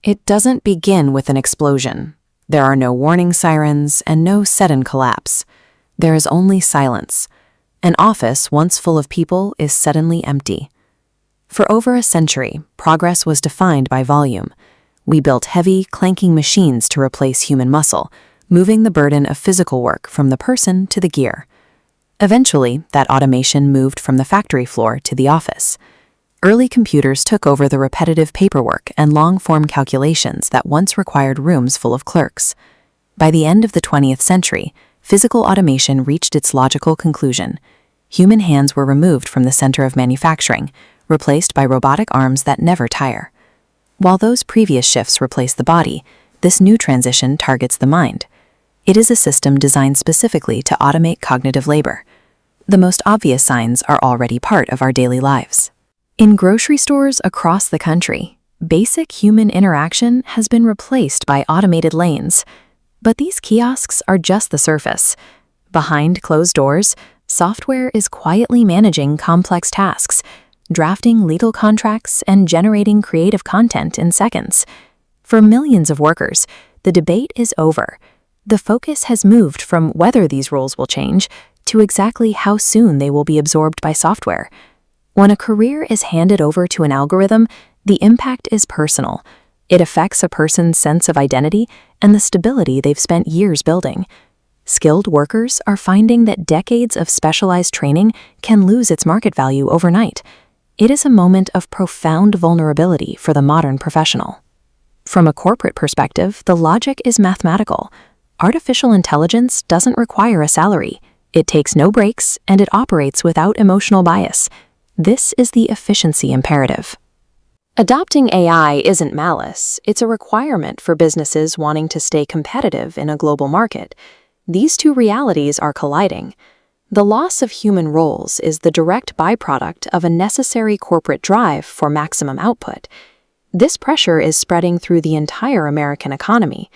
It doesn't begin with an explosion. There are no warning sirens and no sudden collapse. There is only silence. An office once full of people is suddenly empty. For over a century, progress was defined by volume. We built heavy, clanking machines to replace human muscle, moving the burden of physical work from the person to the gear. Eventually, that automation moved from the factory floor to the office. Early computers took over the repetitive paperwork and long-form calculations that once required rooms full of clerks. By the end of the 20th century, physical automation reached its logical conclusion. Human hands were removed from the center of manufacturing, replaced by robotic arms that never tire. While those previous shifts replaced the body, this new transition targets the mind. It is a system designed specifically to automate cognitive labor. The most obvious signs are already part of our daily lives. In grocery stores across the country, basic human interaction has been replaced by automated lanes. But these kiosks are just the surface. Behind closed doors, software is quietly managing complex tasks, drafting legal contracts and generating creative content in seconds. For millions of workers, the debate is over. The focus has moved from whether these roles will change to exactly how soon they will be absorbed by software. When a career is handed over to an algorithm, the impact is personal. It affects a person's sense of identity and the stability they've spent years building. Skilled workers are finding that decades of specialized training can lose its market value overnight. It is a moment of profound vulnerability for the modern professional. From a corporate perspective, the logic is mathematical. Artificial intelligence doesn't require a salary. It takes no breaks, and it operates without emotional bias. This is the efficiency imperative. Adopting AI isn't malice, it's a requirement for businesses wanting to stay competitive in a global market. These two realities are colliding. The loss of human roles is the direct byproduct of a necessary corporate drive for maximum output. This pressure is spreading through the entire American economy.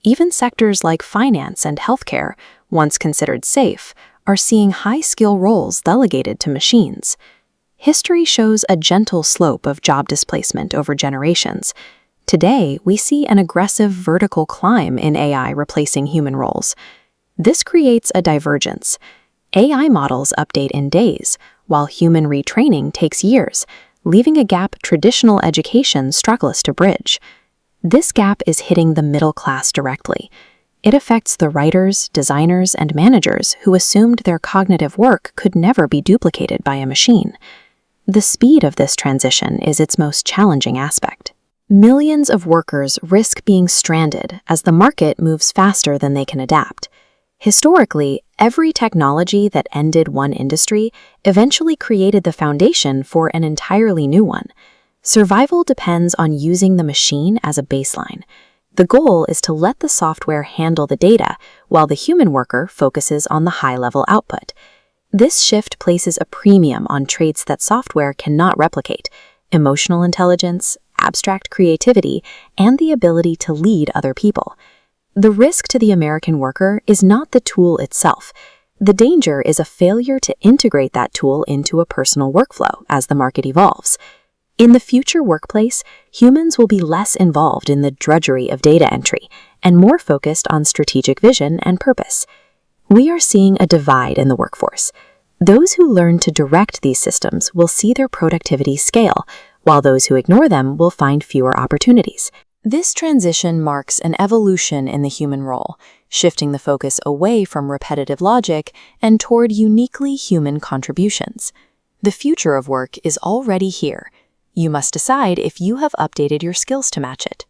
Even sectors like finance and healthcare, once considered safe, are seeing high-skill roles delegated to machines. History shows a gentle slope of job displacement over generations. Today, we see an aggressive vertical climb in AI replacing human roles. This creates a divergence. AI models update in days, while human retraining takes years, leaving a gap traditional education struggles to bridge. This gap is hitting the middle class directly. It affects the writers, designers, and managers who assumed their cognitive work could never be duplicated by a machine. The speed of this transition is its most challenging aspect. Millions of workers risk being stranded as the market moves faster than they can adapt. Historically, every technology that ended one industry eventually created the foundation for an entirely new one. Survival depends on using the machine as a baseline. The goal is to let the software handle the data while the human worker focuses on the high-level output. This shift places a premium on traits that software cannot replicate: emotional intelligence, abstract creativity, and the ability to lead other people. The risk to the American worker is not the tool itself. The danger is a failure to integrate that tool into a personal workflow as the market evolves. In the future workplace, humans will be less involved in the drudgery of data entry and more focused on strategic vision and purpose. We are seeing a divide in the workforce. Those who learn to direct these systems will see their productivity scale, while those who ignore them will find fewer opportunities. This transition marks an evolution in the human role, shifting the focus away from repetitive logic and toward uniquely human contributions. The future of work is already here. You must decide if you have updated your skills to match it.